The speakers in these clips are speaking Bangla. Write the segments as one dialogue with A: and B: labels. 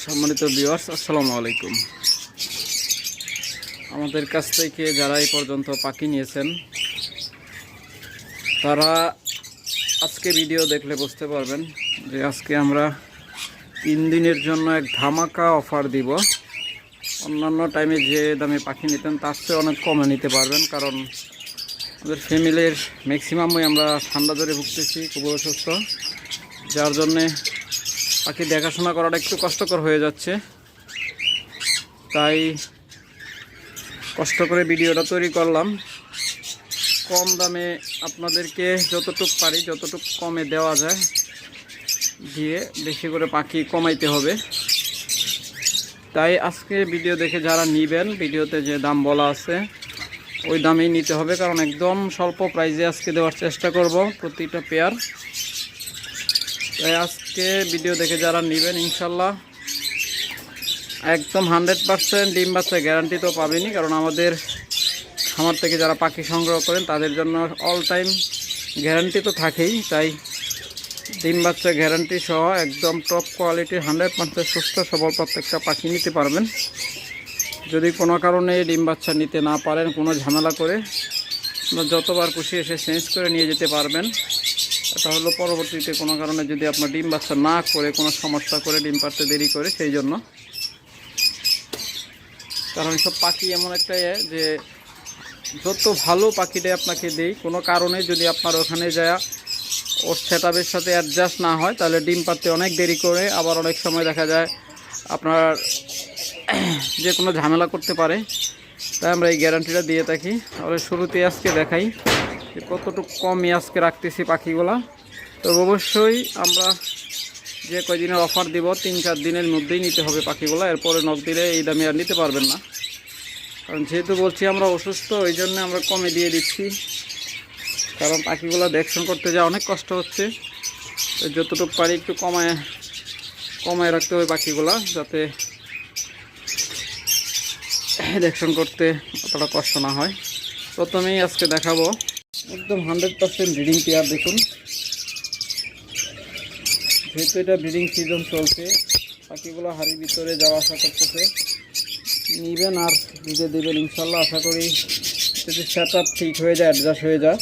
A: সম্মানিত ভিউয়ার্স, আসসালামু আলাইকুম। আমাদের কাছ থেকে যারা এই পর্যন্ত পাখি নিয়েছেন তারা আজকে ভিডিও দেখলে বুঝতে পারবেন যে আজকে আমরা 3 দিনের জন্য এক ধামাকা অফার দিব। অন্যান্য টাইমে যে দামে পাখি নিতেন তার চেয়ে অনেক কমে নিতে পারবেন, কারণ আমাদের ফ্যামিলির ম্যাক্সিমামই আমরা ঠান্ডা জ্বরে ভুগতেছি, খুব অসুস্থ, যার জন্যে পাখি দেখাশোনা করাটা একটু কষ্টকর হয়ে যাচ্ছে। তাই কষ্ট করে ভিডিওটা তৈরি করলাম। কম দামে আপনাদেরকে যতটুকু পারি যতটুকু কমে দেওয়া যায় দিয়ে বেশি করে পাখি কমাইতে হবে। তাই আজকে ভিডিও দেখে যারা নেবেন, ভিডিওতে যে দাম বলা আছে ওই দামেই নিতে হবে, কারণ একদম স্বল্প প্রাইসে আজকে দেওয়ার চেষ্টা করব প্রতিটা পেয়ার। তাই আজকে ভিডিও দেখে যারা নেবেন ইনশাল্লাহ একদম 100% ডিম বাচ্চা গ্যারান্টি তো পাবেনই, কারণ আমাদের খামার থেকে যারা পাখি সংগ্রহ করেন তাদের জন্য অল টাইম গ্যারান্টি তো থাকেই। তাই ডিম বাচ্চা গ্যারান্টি সহ একদম টপ কোয়ালিটির 100% সুস্থ সবল প্রত্যেকটা পাখি নিতে পারবেন। যদি কোনো কারণে ডিম বাচ্চা নিতে না পারেন, কোনো ঝামেলা করে যতবার খুশি এসে চেঞ্জ করে নিয়ে যেতে পারবেন। এটা হলো পরবর্তীতে কোনো কারণে যদি আপনার ডিম বাচ্চা না করে কোনো সমস্যা করে ডিম পাড়তে দেরি করে, সেই জন্য। কারণ সব পাখি এমন একটা যে যত ভালো পাখিটাই আপনাকে দেই, কোনো কারণে যদি আপনার ওখানে যায় ওর সেটআপের সাথে অ্যাডজাস্ট না হয় তাহলে ডিম পাড়তে অনেক দেরি করে, আবার অনেক সময় দেখা যায় আপনার যে কোনো ঝামেলা করতে পারে। তাই আমরা এই গ্যারান্টিটা দিয়ে থাকি। তাহলে শুরুতে আজকে দেখাই যে কতটুকু কমই আজকে রাখতেছি পাখিগুলা। তো অবশ্যই আমরা যে কয়দিনের অফার দিব 3-4 দিনের মধ্যেই নিতে হবে পাখিগুলো, এরপরে নক দিলে এই দামে আর নিতে পারবেন না। কারণ যেহেতু বলছি আমরা অসুস্থ, ওই জন্য আমরা কমে দিয়ে দিচ্ছি, কারণ পাখিগুলো দেখশন করতে যা অনেক কষ্ট হচ্ছে। যতটুকু পারি একটু কমায় রাখতে হবে পাখিগুলা, যাতে দেখশন করতে অতটা কষ্ট না হয়। প্রথমেই আজকে দেখাবো একদম 100% ব্রিডিং পেয়ার। দেখুন, যেহেতু এটা ব্রিডিং সিজন চলছে, পাখিগুলো হাড়ির ভিতরে যাওয়া আসা করতেছে, নিবেন আর দিতে দেবেন ইনশাল্লাহ। আশা করি যদি সেটআপ ঠিক হয়ে যায়, অ্যাডজাস্ট হয়ে যায়,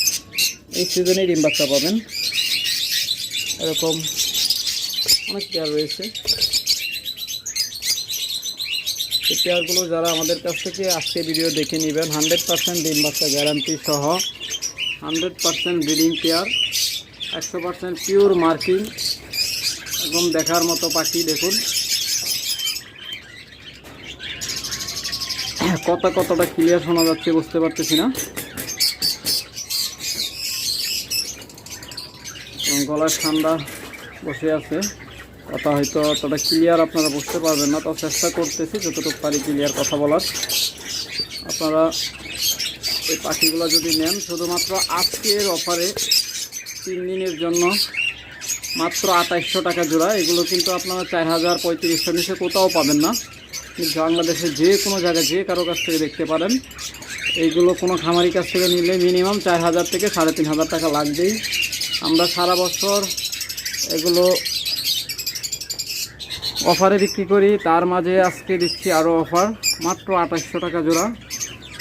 A: এই সিজনেই ডিম বাচ্চা পাবেন। এরকম অনেক পেয়ার রয়েছে। এই পেয়ারগুলো যারা আমাদের কাছ থেকে আজকে ভিডিও দেখে নেবেন 100% ডিম বাচ্চা গ্যারান্টি সহ 100% ব্রিডিং পেয়ার, 100% পিওর মার্কিং, একদম দেখার মতো পাখি। দেখুন কতটা ক্লিয়ার শোনা যাচ্ছে বুঝতে পারতেছি না, গলার ঠান্ডা বসে আছে, কথা হয়তো অতটা ক্লিয়ার আপনারা বুঝতে পারবেন না। তো চেষ্টা করতেছি যতটুকু পারি ক্লিয়ার কথা বলার। আপনারা এই পাখিগুলো যদি নেন শুধুমাত্র আজকের অফারে 3 দিনের জন্য মাত্র 2800 টাকা জোড়া। এগুলো কিন্তু আপনারা 4000-3500 নিচে কোথাও পাবেন না। বাংলাদেশের যে কোনো জায়গায় যে কারো কাছ থেকে দেখতে পারেন। এইগুলো কোনো খামারি কাছ থেকে নিলে মিনিমাম 4000 থেকে 3500 টাকা লাগবেই। আমরা সারা বছর এগুলো অফারে বিক্রি করি, তার মাঝে আজকে দিচ্ছি আরও অফার, মাত্র 2800 টাকা জোড়া।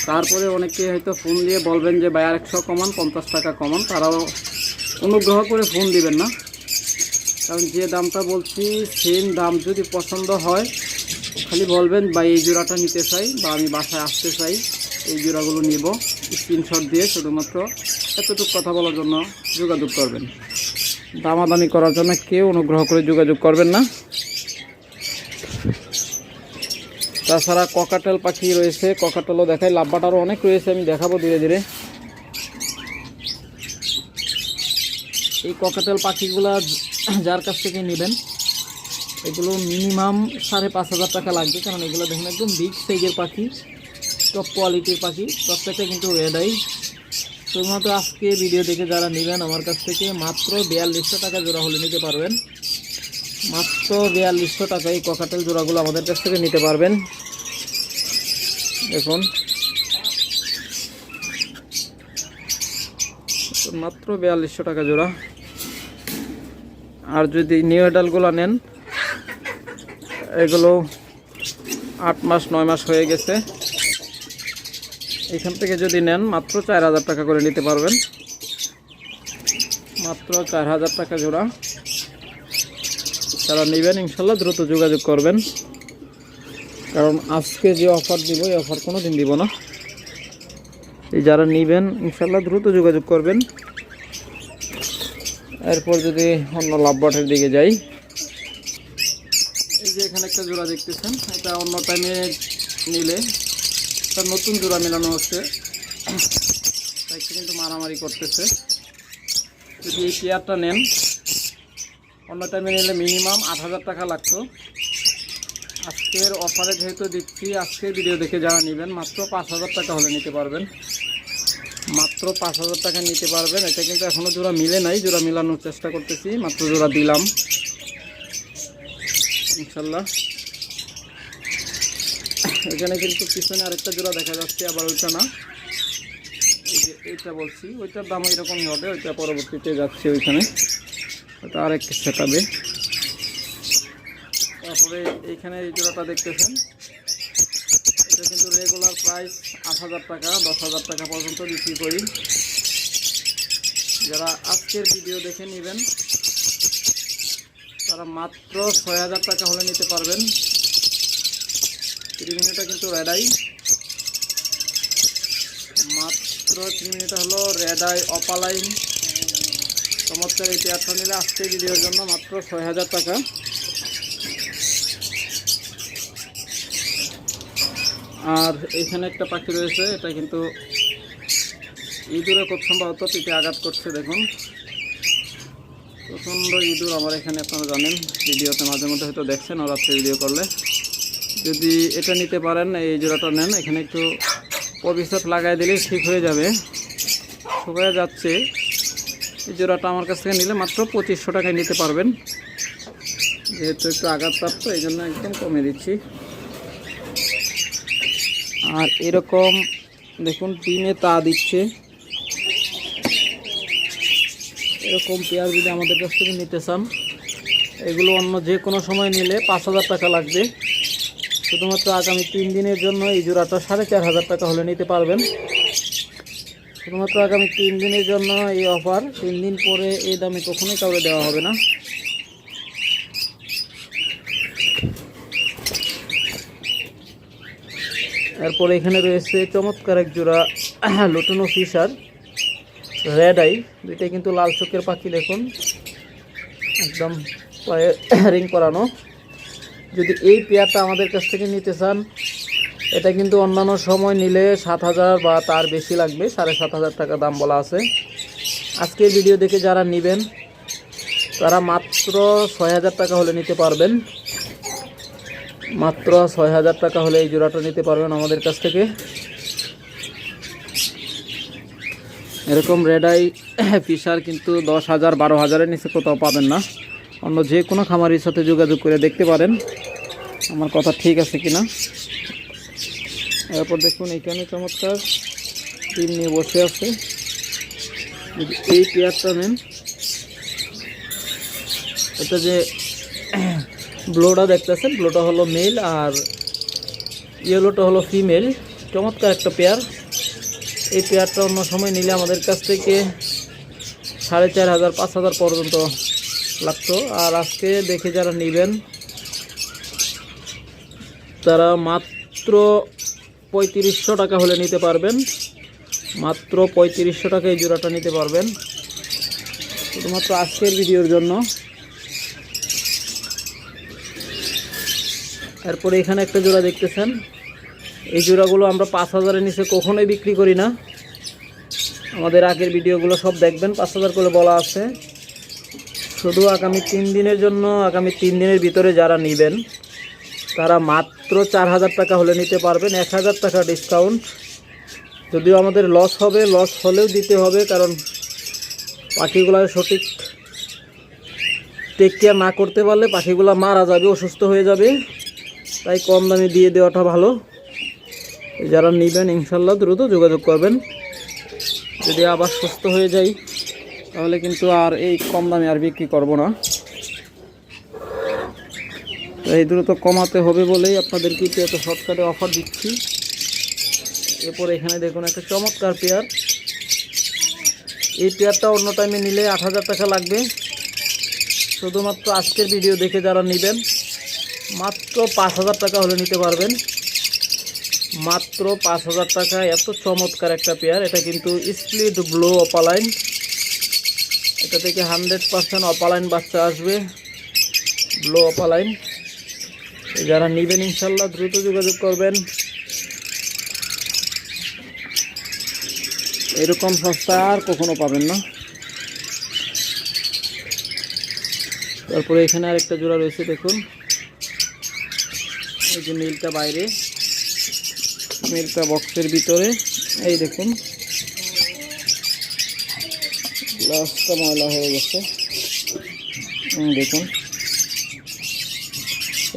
A: তারপরে অনেকে হয়তো ফোন দিয়ে বলবেন যে ভাই আর 100 কমান, 50 টাকা কমান, তারাও অনুগ্রহ করে ফোন দিবেন না, কারণ যে দামটা বলছি সেম দাম যদি পছন্দ হয় খালি বলবেন ভাই এই জোড়াটা নিতে চাই বা আমি বাসায় আসতে চাই, এই জোড়াগুলো নিব, স্ক্রিনশট দিয়ে শুধুমাত্র এতটুকু কথা বলার জন্য যোগাযোগ করবেন। দামাদামি করার জন্য কেউ অনুগ্রহ করে যোগাযোগ করবেন না। তাছাড়া ককাটেল পাখি রয়েছে, ককাটেলও দেখাই, লাভবাটারও অনেক রয়েছে, আমি দেখাবো ধীরে ধীরে। এই ককাটেল পাখিগুলা যার কাছ থেকে নেবেন এগুলো মিনিমাম 5500 টাকা লাগবে, কারণ এগুলো দেখুন একদম বিগ সাইজের পাখি, টপ কোয়ালিটির পাখি, প্রত্যেকটা কিন্তু রেড আই। শুধুমাত্র আজকে ভিডিও দেখে যারা নেবেন আমার কাছ থেকে মাত্র 4200 টাকা জোড়া হলে নিতে পারবেন। মাত্র 4200 টাকায় ককাটেল জোড়াগুলো আমাদের কাছ থেকে নিতে পারবেন। দেখুন মাত্র 4200 টাকা জোড়া। আর যদি নিউ অ্যাডাল্টগুলো নেন এগুলো 8 মাস 9 মাস হয়ে গেছে। এখান থেকে যদি নেন মাত্র 4000 টাকা করে নিতে পারবেন, মাত্র 4000 টাকা জোড়া। যারা নেবেন ইনশাল্লাহ দ্রুত যোগাযোগ করবেন, কারণ আজকে যে অফার দিব এই অফার কোনো দিন দিব না। এই যারা নেবেন ইনশাল্লাহ দ্রুত যোগাযোগ করবেন। এরপর যদি অন্য লাভবাটের দিকে যাই, এই যে এখানে একটা জোড়া দেখতেছেন, এটা অন্য টাইমে নিলে একটা নতুন জোড়া মেলানো হচ্ছে, তাই কিন্তু মারামারি করতেছে। যদি এই পেয়ারটা নেন অন্য টাইমে নিলে মিনিমাম 8000 টাকা লাগতো। আজকের অফারে যেহেতু দিচ্ছি, আজকের ভিডিও দেখে যারা নেবেন মাত্র 5000 টাকা হলে নিতে পারবেন, মাত্র 5000 টাকা নিতে পারবেন। এটা কিন্তু এখনও জোড়া মিলে নাই, জোড়া মেলানোর চেষ্টা করতেছি, মাত্র জোড়া দিলাম ইনশাল্লাহ। এখানে কিন্তু পিছনে আরেকটা জোড়া দেখা যাচ্ছে, আবার ওইটা না, এই যে এইটা বলছি ওইটার দাম এরকমই হবে, ওইটা পরবর্তীতে যাচ্ছে ওইখানে, ওটা আরেকটা সেটাবে। তারপরে এইখানে এই জোড়াটা দেখতেছেন, এটা কিন্তু রেগুলার প্রাইস 8000 টাকা 10000 টাকা পর্যন্ত বিক্রি করি। যারা আজকের ভিডিও দেখে নেবেন তারা মাত্র 6000 টাকা হলে নিতে পারবেন। ক্রিমিনিটা কিন্তু রেড আই, মাত্র ক্রিমিনিটা হলো রেড আই অপালাইন চমৎকার। এই পেয়ারটা নিলে আজকের ভিডিওর জন্য মাত্র 6000 টাকা। আর এখানে একটা পাখি রয়েছে, এটা কিন্তু ইঁদুরে খুব সম্ভবত পিঠে আঘাত করছে। দেখুন প্রচণ্ড ইঁদুর আমার এখানে, আপনারা জানেন ভিডিওতে মাঝে মধ্যে হয়তো দেখছেন ও রাত্রে ভিডিও করলে। যদি এটা নিতে পারেন, এই জোড়াটা নেন, এখানে একটু অভিশাপ লাগাই দিলে ঠিক হয়ে যাবে, শুকিয়ে যাচ্ছে। এই জোড়াটা আমার কাছ থেকে নিলে মাত্র 2500 টাকায় নিতে পারবেন, যেহেতু একটু আঘাতপ্রাপ্ত এই জন্য একদম কমে দিচ্ছি। আর এরকম দেখুন টিনে তা দিচ্ছে, এরকম পেয়ার যদি আমাদের কাছ থেকে নিতে চান, এগুলো অন্য যে কোনো সময় নিলে 5000 টাকা লাগবে। শুধুমাত্র আগামী 3 দিনের জন্য এই জোড়াটা 4500 টাকা হলে নিতে পারবেন। শুধুমাত্র আগামী 3 দিনের জন্য এই অফার, 3 দিন পরে এই দামে কখনোই কাউকে দেওয়া হবে না। এরপরে এখানে রয়েছে চমৎকার এক জোড়া লুটিনো ফিশার রেড আই, দুইটাই কিন্তু লাল চোখের পাখি। দেখুন একদম পায়ে রিং করানো। যদি এই পেয়ারটা আমাদের কাছ থেকে নিতে চান, এটা কিন্তু অন্যান্য সময় নিলে 7000 বা তার বেশি লাগবে, 7500 টাকা দাম বলা আছে। আজকের ভিডিও দেখে যারা নেবেন তারা মাত্র 6000 টাকা হলে নিতে পারবেন, মাত্র 6000 টাকা হলে এই জোড়াটা নিতে পারবেন আমাদের কাছ থেকে। এরকম রেড আই ফিশার কিন্তু 10000 12000-এর নিচে কোথাও পাবেন না। অন্য যে কোনো খামারির সাথে যোগাযোগ করে দেখতে পারেন আমার কথা ঠিক আছে কিনা। এরপর দেখুন এখানে চমৎকার ডিম নিয়ে বসে আছে। যদি এই পেয়ারটা নেন, এটা যে ব্লোটা দেখতেছেন, ব্লোটা হলো মেল আর ইয়েলোটা হলো ফিমেল, চমৎকার একটা পেয়ার। এই পেয়ারটা অন্য সময় নিলে আমাদের কাছ থেকে 4500 5000 পর্যন্ত লাগতো। আর আজকে দেখে যারা নেবেন তারা মাত্র 3500 টাকা হলে নিতে পারবেন, মাত্র 3500 টাকা এই জোড়াটা নিতে পারবেন, শুধুমাত্র আজকের ভিডিওর জন্য। এরপরে এখানে একটা জোড়া দেখতেছেন, এই জোড়াগুলো আমরা 5000-এর নিচে কখনোই বিক্রি করি না। আমাদের আগের ভিডিওগুলো সব দেখবেন, 5000 করে বলা আছে। শুধু আগামী 3 দিনের জন্য, আগামী 3 দিনের ভিতরে যারা নেবেন তারা মাত্র 4000 টাকা হলে নিতে পারবেন, 1000 টাকা ডিসকাউন্ট। যদিও আমাদের লস হবে, লস হলেও দিতে হবে, কারণ পাখিগুলোর সঠিক টেক কেয়ার না করতে পারলে পাখিগুলো মারা যাবে, অসুস্থ হয়ে যাবে, তাই কম দামে দিয়ে দেওয়াটা ভালো। যারা নেবেন ইনশাল্লাহ দ্রুত যোগাযোগ করবেন। যদি আবার সুস্থ হয়ে যাই তাহলে কিন্তু আর এই কম দামে আর বিক্রি করব না। তো এই দ্রুত কমাতে হবে বলেই আপনাদেরকে এত শর্টকাটে অফার দিচ্ছি। এরপর এখানে দেখুন একটা চমৎকার পেয়ার। এই পেয়ারটা অন্য টাইমে নিলে 8,000 টাকা লাগবে। শুধুমাত্র আজকের ভিডিও দেখে যারা নেবেন মাত্র 5,000 টাকা হলে নিতে পারবেন। মাত্র 5,000 টাকা। এত চমৎকার একটা পেয়ার। এটা কিন্তু স্প্লিট ব্লু অপালাইন। এটা থেকে 100% অপালাইন বাচ্চা আসবে, ব্লু অপালাইন। যারা নেবেন ইনশাল্লাহ দ্রুত যোগাযোগ করবেন। এরকম সস্তা আর কখনো পাবেন না। তারপরে এখানে আরেকটা জোড়া রয়েছে দেখুন। এই যে মিলটা বাইরে, মিলটা বক্সের ভিতরে। এই দেখুন গ্লাসটা ময়লা হয়ে গেছে। দেখুন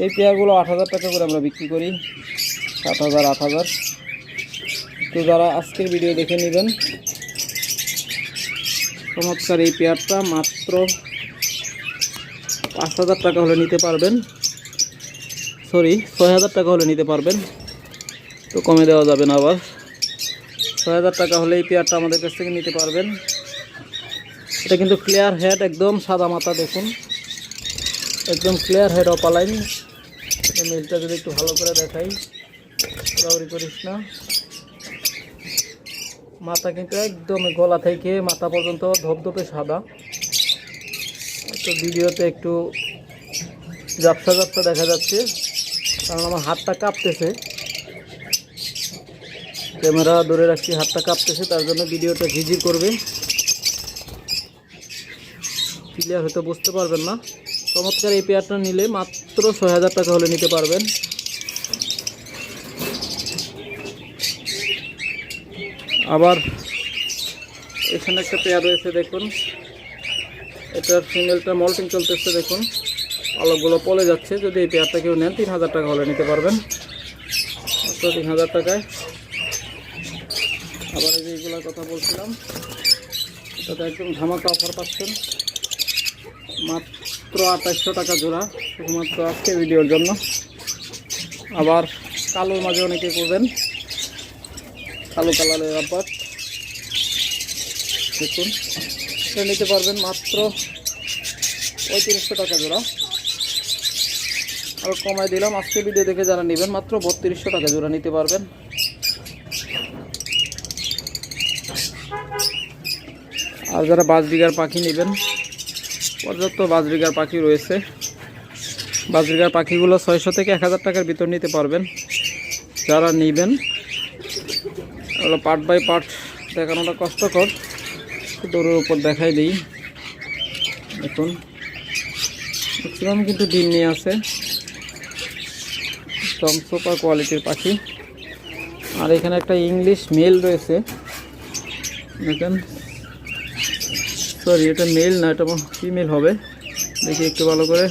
A: এই পেয়ারগুলো 8,000 টাকা করে আমরা বিক্রি করি, 7,000 8,000। তো যারা আজকের ভিডিও দেখে নেবেন চমৎকার এই পেয়ারটা মাত্র 5,000 টাকা হলে নিতে পারবেন। সরি 6,000 টাকা হলে নিতে পারবেন। তো কমে দেওয়া যাবে না আবার। 6,000 টাকা হলে এই পেয়ারটা আমাদের কাছ থেকে নিতে পারবেন। এটা কিন্তু ক্লিয়ার হেড, একদম সাদা মাথা। দেখুন একদম ক্লিয়ার হেড অপালাইন। মিলটা যদি একটু ভালো করে দেখাই, রাউরি করিস না। মাথা কিন্তু একদম গলা থেকে মাথা পর্যন্ত ধপধপে সাদা। তো ভিডিওতে একটু ঝাপসা ঝাপসা দেখা যাচ্ছে কারণ আমার হাতটা কাঁপতেছে। ক্যামেরা ধরে রাখছি, হাতটা কাঁপতেছে, তার জন্য ভিডিওটা ঝিঝির করবে, ক্লিয়ার হয়তো বুঝতে পারবেন না। চমৎকার এই পেয়ারটা নিলে মাত্র 6,000 টাকা হলে নিতে পারবেন। আবার এখানে একটা পেয়ার রয়েছে দেখুন। এটার ফিমেলটা মল্টিং চলতেছে দেখুন, আলোগুলো পলে যাচ্ছে। যদি এই পেয়ারটা কেউ নেন 3,000 টাকা হলে নিতে পারবেন, মাত্র 3,000 টাকায়। আবার এই যে এইগুলোর কথা বলছিলাম, এটাতে একদম ধামাকা অফার পাচ্ছেন, মাত্র 2800 টাকা জোড়া, শুধুমাত্র আজকে ভিডিওর জন্য। আবার কালোর মাঝে অনেকে করবেন, কালো কালারের রাব্বার দেখুন, এটা নিতে পারবেন মাত্র 3500 টাকা জোড়া। আর কমায় দিলাম, আজকে ভিডিও দেখে যারা নেবেন মাত্র 3200 টাকা জোড়া নিতে পারবেন। আর যারা বাজরিগার পাখি নেবেন, পর্যাপ্ত বাজরিগার পাখি রয়েছে। বাজরিগার পাখিগুলো 600 থেকে 1000 টাকার ভিতর নিতে পারবেন। যারা নেবেন ওগুলো পার্ট বাই পার্ট দেখানোটা কষ্টকর, দৌড়ের উপর দেখাই দিই। দেখুন ম্যাক্সিমাম কিন্তু ডিম নিয়ে আছে, একদম সুপার কোয়ালিটির পাখি। আর এখানে একটা ইংলিশ মেল রয়েছে দেখেন, সরি এটা মেল না, এটা ফিমেল হবে। দেখি একটু ভালো করে,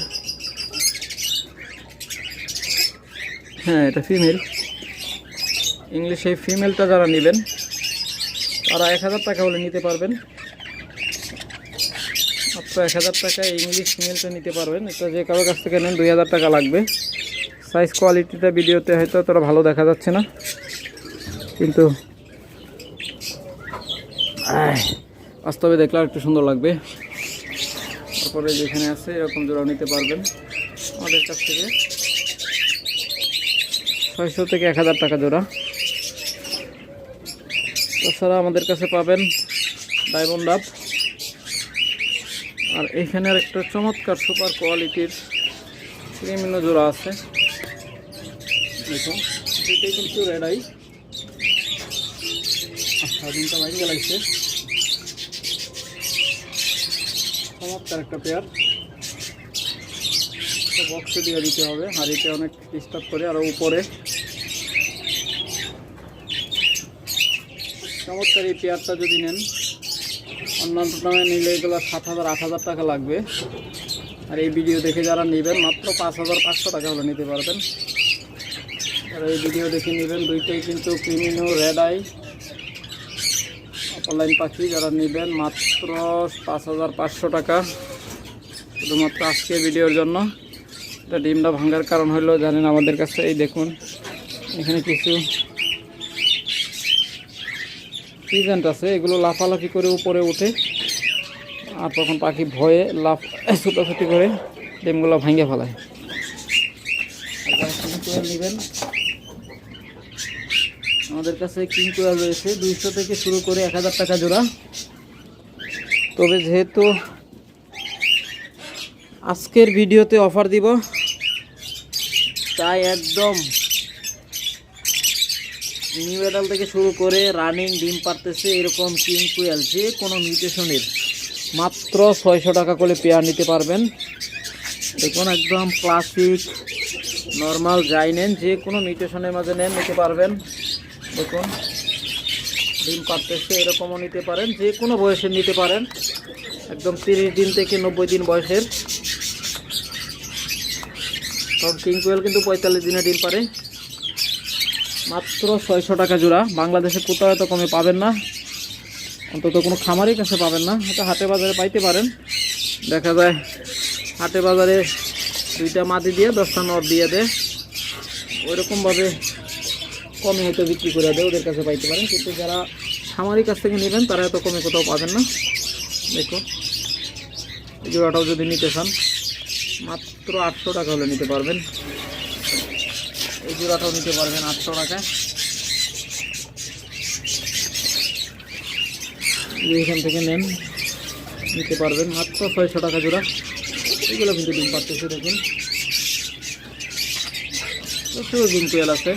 A: হ্যাঁ এটা ফিমেল। ইংলিশ এই ফিমেলটা যারা নেবেন তারা 1000 টাকা হলে নিতে পারবেন, মাত্র 1000 টাকায় ইংলিশ ফিমেলটা নিতে পারবেন। এটা যে কারোর কাছ থেকে নেন 2000 টাকা লাগবে। সাইজ কোয়ালিটিটা ভিডিওতে হয়তো তোরা ভালো দেখা যাচ্ছে না, কিন্তু বাস্তবে দেখলে একটু সুন্দর লাগবে। তারপরে যেখানে আছে এরকম জোড়া নিতে পারবেন আমাদের কাছ থেকে, 600 থেকে 1000 টাকা জোড়া। তাছাড়া আমাদের কাছে পাবেন ডায়মন্ড ডাব। আর এখানে একটা চমৎকার সুপার কোয়ালিটির ক্রিমিনো জোড়া আছে দেখুন, এটাই কিন্তু রেড আই। দিনটা বাইরে লাগছে, চমৎকার একটা পেয়ার। বক্সে দিয়ে দিতে হবে, হাড়িতে অনেক ডিস্টার্ব করে। আর উপরে চমৎকার এই পেয়ারটা যদি নেন, অন্যান্য দামে নিলে এগুলো 7,000 8,000 টাকা লাগবে। আর এই ভিডিও দেখে যারা নেবেন মাত্র 5,500 টাকা হলে নিতে পারবেন। আর এই ভিডিও দেখে নেবেন, দুইটাই কিন্তু ক্রিমিনো রেড আই অনলাইন পাখি। যারা নেবেন মাত্র 5,500 টাকা, শুধুমাত্র আজকে ভিডিওর জন্য। এটা ডিমটা ভাঙার কারণ হলো জানেন আমাদের কাছে, এই দেখুন এখানে কিছু পিজেন্ট আছে, এগুলো লাফালাফি করে উপরে উঠে আর তখন পাখি ভয়ে ছুটাছুটি করে ডিমগুলো ভাঙে ফেলায়। নেবেন আমাদের কাছে কিং কোয়েল রয়েছে 200 থেকে শুরু করে 1000 টাকা জোড়া। তবে যেহেতু আজকের ভিডিওতে অফার দিব তাই একদম নিউ অ্যাডাল থেকে শুরু করে রানিং ডিম পারতেছে এরকম কিং কোয়েল যে কোনো মিউটেশনের মাত্র 600 টাকা করে পেয়ার নিতে পারবেন। দেখুন একদম ক্লাসিক নর্মাল যাই নেন যে কোনো মিউটেশনের মাঝে নেন নিতে পারবেন। দেখুন ডিম পারতেছে এরকমও নিতে পারেন, যে কোনো বয়সের নিতে পারেন, একদম 30 দিন থেকে 90 দিন বয়সের। কারণ কিং কোয়েল কিন্তু 45 দিনে ডিম পারে। মাত্র 600 টাকা জোড়া। বাংলাদেশে কোথাও এত কমে পাবেন না, অন্তত কোনো খামারের কাছে পাবেন না। এটা হাটে বাজারে পাইতে পারেন, দেখা যায় হাটে বাজারে 2টা মাদি দিয়ে 10টা নট দিয়ে দেয়, ওইরকমভাবে কমে হয়তো বিক্রি করে দেয়, ওদের কাছে পাইতে পারেন। কিন্তু যারা খামারের কাছ থেকে নেবেন তারা এত কমে কোথাও পাবেন না। দেখুন এই জোড়াটাও যদি নিতে চান মাত্র 800 টাকা হলে নিতে পারবেন। এই জোড়াটাও নিতে পারবেন 800 টাকা। এইখান থেকে নেন নিতে পারবেন মাত্র 600 টাকা জোড়া। এগুলো কিন্তু ডিম পারতেছে, দেখুন প্রচুর ডিম কোয়েল আছে,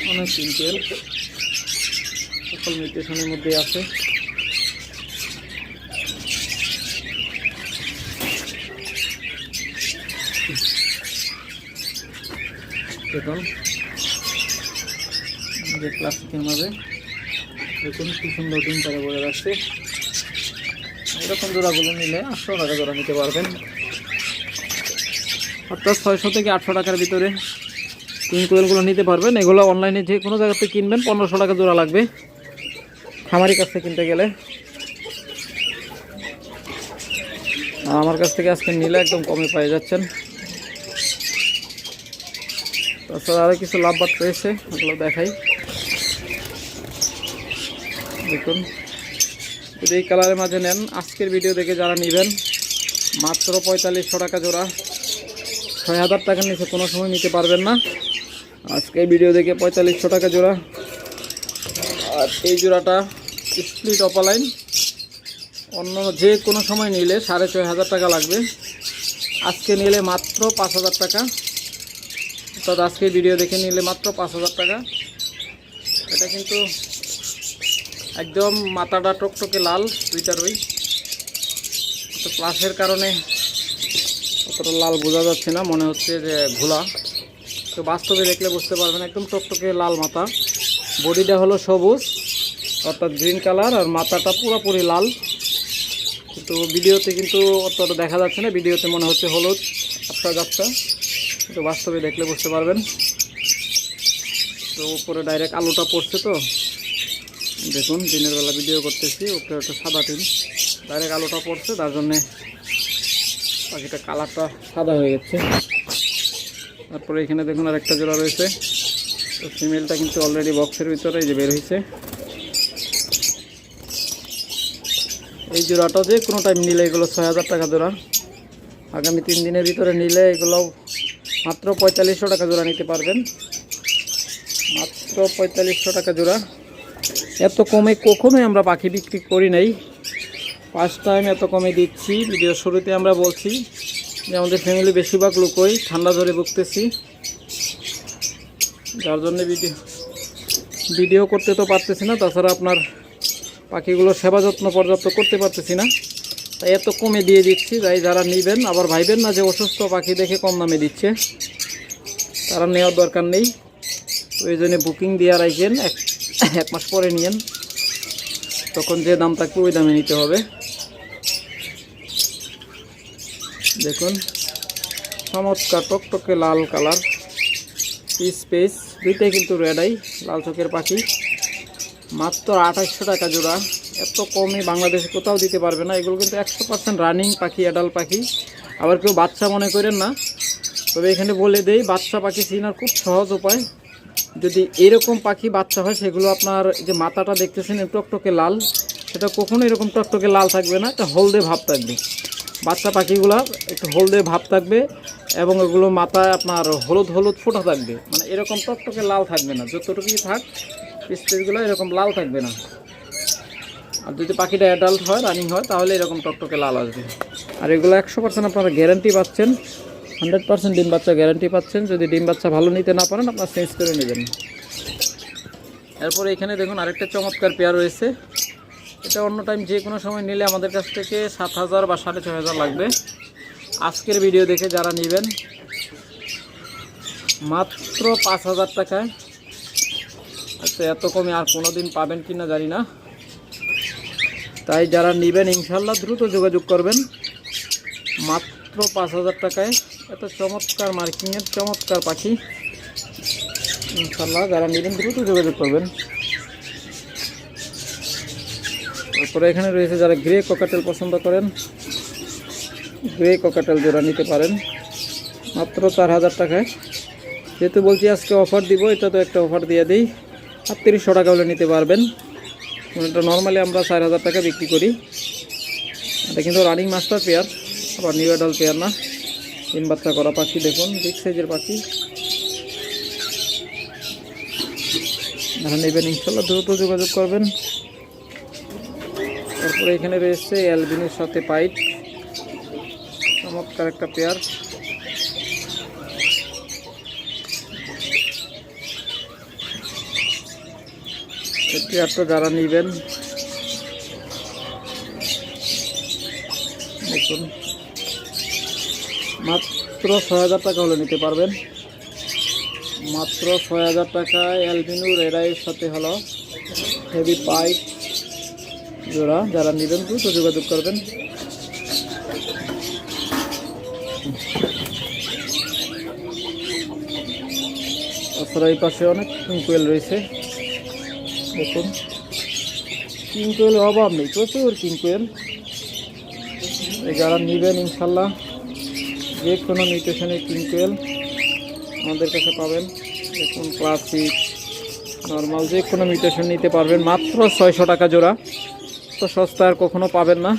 A: অনেক ডিম কোয়েল সকল মিউটেশনের মধ্যে আছে। দেখুন যে প্লাস্টিকের মাঝে দেখুন কি সুন্দর ডিম পারে বলে রাখছে। এরকম জোড়াগুলো নিলে 800 টাকা জোড়া নিতে পারবেন, অর্থাৎ 600 থেকে 800 টাকার ভিতরে কিং কোয়েলগুলো নিতে পারবেন। এগুলো অনলাইনে যে কোনো জায়গাতে কিনবেন 1500 টাকা জোড়া লাগবে খামারি কাছ থেকে কিনতে গেলে। আর আমার কাছ থেকে আজকে নিলে একদম কমে পেয়ে যাচ্ছেন। তাছাড়া আরও কিছু লাভবাদ রয়েছে, ওগুলো দেখাই। দেখুন যদি এই কালারের মাঝে নেন আজকের ভিডিও দেখে যারা নেবেন মাত্র 4500 টাকা জোড়া। 6000 টাকার নিচে কোনো সময় নিতে পারবেন না। আজকে এই ভিডিও দেখে 4500 টাকা জোড়া। আর এই জোড়াটা স্প্লিট অপালাইন, অন্য যে কোনো সময় নিলে 6500 টাকা লাগবে, আজকে নিলে মাত্র 5000 টাকা। অর্থাৎ আজকে ভিডিও দেখে নিলে মাত্র 5000 টাকা। এটা কিন্তু একদম মাথাটা টকটকে লাল, দুইটারই তো প্লাসের কারণে অতটা লাল বোঝা যাচ্ছে না, মনে হচ্ছে যে ঘোলা, তো বাস্তবে দেখলে বুঝতে পারবেন একদম টকটকে লাল মাথা। বডিটা হলো সবুজ অর্থাৎ গ্রিন কালার, আর মাথাটা পুরোপুরি লাল, কিন্তু ভিডিওতে কিন্তু অতটা দেখা যাচ্ছে না, ভিডিওতে মনে হচ্ছে হলুদ আবছা যাচ্ছে, কিন্তু বাস্তবে দেখলে বুঝতে পারবেন। তো উপরে ডাইরেক্ট আলোটা পড়ছে, তো দেখুন দিনের বেলা ভিডিও করতেছি, উপরে একটা সাদা টিন, ডাইরেক্ট আলোটা পড়ছে, তার জন্যে পাখিটা কালারটা সাদা হয়ে গেছে। তারপরে এখানে দেখুন আর একটা জোড়া রয়েছে, তো ফিমেলটা কিন্তু অলরেডি বক্সের ভিতরে এই যে বের হয়েছে। এই জোড়াটা যে কোনো টাইম নিলে এগুলো 6000 টাকা জোড়া। আগামী 3 দিনের ভিতরে নিলে এগুলো মাত্র 4500 টাকা জোড়া নিতে পারবেন, মাত্র 4500 টাকা জোড়া। এত কমে কখনোই আমরা পাখি বিক্রি করি নাই, ফার্স্ট টাইম এত কমে দিচ্ছি। ভিডিও শুরুতে আমরা বলছি যে আমাদের ফ্যামিলি বেশিরভাগ লোকই ঠান্ডা জ্বরে ভুগতেছি, যার জন্য ভিডিও করতে তো পারতেছি না, তাছাড়া আপনার পাখিগুলোর সেবা যত্ন পর্যাপ্ত করতে পারতেছি না, তাই এত কমে দিয়ে দিচ্ছি। তাই যারা নেবেন আবার ভাইবেন না যে অসুস্থ পাখি দেখে কম দামে দিচ্ছে, তারা নেওয়ার দরকার নেই। ওই জন্য বুকিং দিয়ে রাখেন, এক মাস পরে নিয়েন, তখন যে দাম থাকবে ওই দামে নিতে হবে। দেখুন চমৎকার টকটকে লাল কালার, পিস পেস দুইটাই কিন্তু রেড আই, লাল চোখের পাখি, মাত্র 2800 টাকা জোড়া। এত কমে বাংলাদেশে কোথাও দিতে পারবে না। এগুলো কিন্তু 100% রানিং পাখি, অ্যাডাল্ট পাখি, আবার কেউ বাচ্চা মনে করেন না। তবে এখানে বলে দেই, বাচ্চা পাখি চেনার খুব সহজ উপায়। যদি এরকম পাখি বাচ্চা হয়, সেগুলো আপনার যে মাথাটা দেখতেছেন টকটকে লাল, সেটা কখনো এরকম টকটকে লাল থাকবে না, এটা হলদে ভাব থাকবে। বাচ্চা পাখিগুলো একটু হলদে ভাব থাকবে এবং এগুলো মাথায় আপনার হলুদ হলুদ ফোঁটা থাকবে, মানে এরকম টকটকে লাল থাকবে না। যতটুকুই থাক স্টেজগুলো এরকম লাল থাকবে না। আর যদি পাখিটা অ্যাডাল্ট হয়, রানিং হয়, তাহলে এরকম টকটকে লাল আসবে। আর এগুলো 100% আপনারা গ্যারান্টি পাচ্ছেন, 100% ডিম বাচ্চা গ্যারান্টি পাচ্ছেন। যদি ডিম বাচ্চা ভালো নিতে না পারেন, আপনারা চেঞ্জ করে নেবেন। এরপরে এখানে দেখুন আরেকটা চমৎকার পেয়ার রয়েছে। এটা অন্য টাইম যে কোনো সময় নিলে আমাদের কাছ থেকে 7,000 বা 6,500 লাগবে। আজকের ভিডিও দেখে যারা নেবেন মাত্র 5,000 টাকায়। আচ্ছা, এত কমে আর কোনো দিন পাবেন কি না জানি না। তাই যারা নেবেন ইনশাল্লাহ দ্রুত যোগাযোগ করবেন। মাত্র 5,000 টাকায় এত চমৎকার মার্কিংয়ের চমৎকার পাখি। ইনশাল্লাহ যারা নেবেন দ্রুত যোগাযোগ করবেন। তারপরে এখানে রয়েছে যারা গ্রে ককাটেল পছন্দ করেন, গ্রে ককাটেল জোড়া নিতে পারেন মাত্র 4,000 টাকায়। যেহেতু বলছি আজকে অফার দিব, এটা তো একটা অফার দিয়ে দিই। 3800 টাকা হলে নিতে পারবেন। এটা নর্মালি আমরা 4,000 টাকা বিক্রি করি। এটা কিন্তু রানিং মাস্টার পেয়ার, আবার নিউ অ্যাডাল্ট পেয়ার না, ডিম বাচ্চা করা পাখি। দেখুন বিগ সাইজের পাখি। যারা নেবেন ইনশাল্লাহ দ্রুত যোগাযোগ করবেন। তারপরে এখানে রয়েছে অ্যালবিনোর সাথে পাইট, চমৎকার একটা পেয়ার। এই পেয়ারটা যারা নেবেন দেখুন মাত্র 6,000 টাকা হলে নিতে পারবেন। মাত্র 6,000 টাকায় অ্যালবিনো রেডাইয়ের সাথে হলো হেভি পাইট জোড়া। যারা নেবেন দ্রুত যোগাযোগ করবেন। তাছাড়া এই পাশে অনেক কিংকোয়েল রয়েছে। দেখুন কিংকোয়েলের অভাব নেই, প্রচুর কিংকোয়েল। যারা নেবেন ইনশাল্লাহ যে কোনো মিউটেশনের কিংকোয়েল আমাদের কাছে পাবেন। দেখুন ক্লাসিক নর্মাল যে কোনো মিউটেশন নিতে পারবেন। মাত্র 600 টাকা জোড়া, তো সস্তা আর কখনো পাবেন না।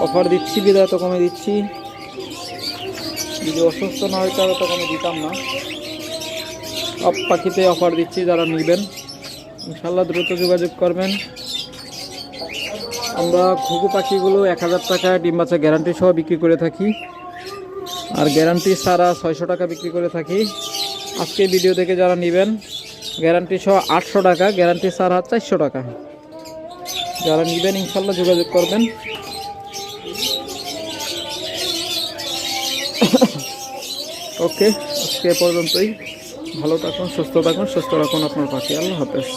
A: অফার দিচ্ছি বিদায় তো কমে দিচ্ছি, যদি অসুস্থ না হয় তাহলে তো কমে দিতাম না। সব পাখিতে অফার দিচ্ছি, যারা নেবেন ইনশাল্লাহ দ্রুত যোগাযোগ করবেন। আমরা ঘুঘু পাখিগুলো 1,000 টাকায় ডিম বাচ্চা গ্যারান্টি সহ বিক্রি করে থাকি, আর গ্যারান্টি ছাড়া 600 টাকা বিক্রি করে থাকি। আজকে ভিডিও থেকে যারা নেবেন গ্যারান্টি সহ 800 টাকা, গ্যারান্টি ছাড়া 400 টাকা। যারা নেবেন ইনশাল্লাহ যোগাযোগ করবেন। ওকে, আজকে পর্যন্তই। ভালো থাকুন, সুস্থ থাকুন, সুস্থ রাখুন আপনার পাখি। আল্লাহ হাফেজ।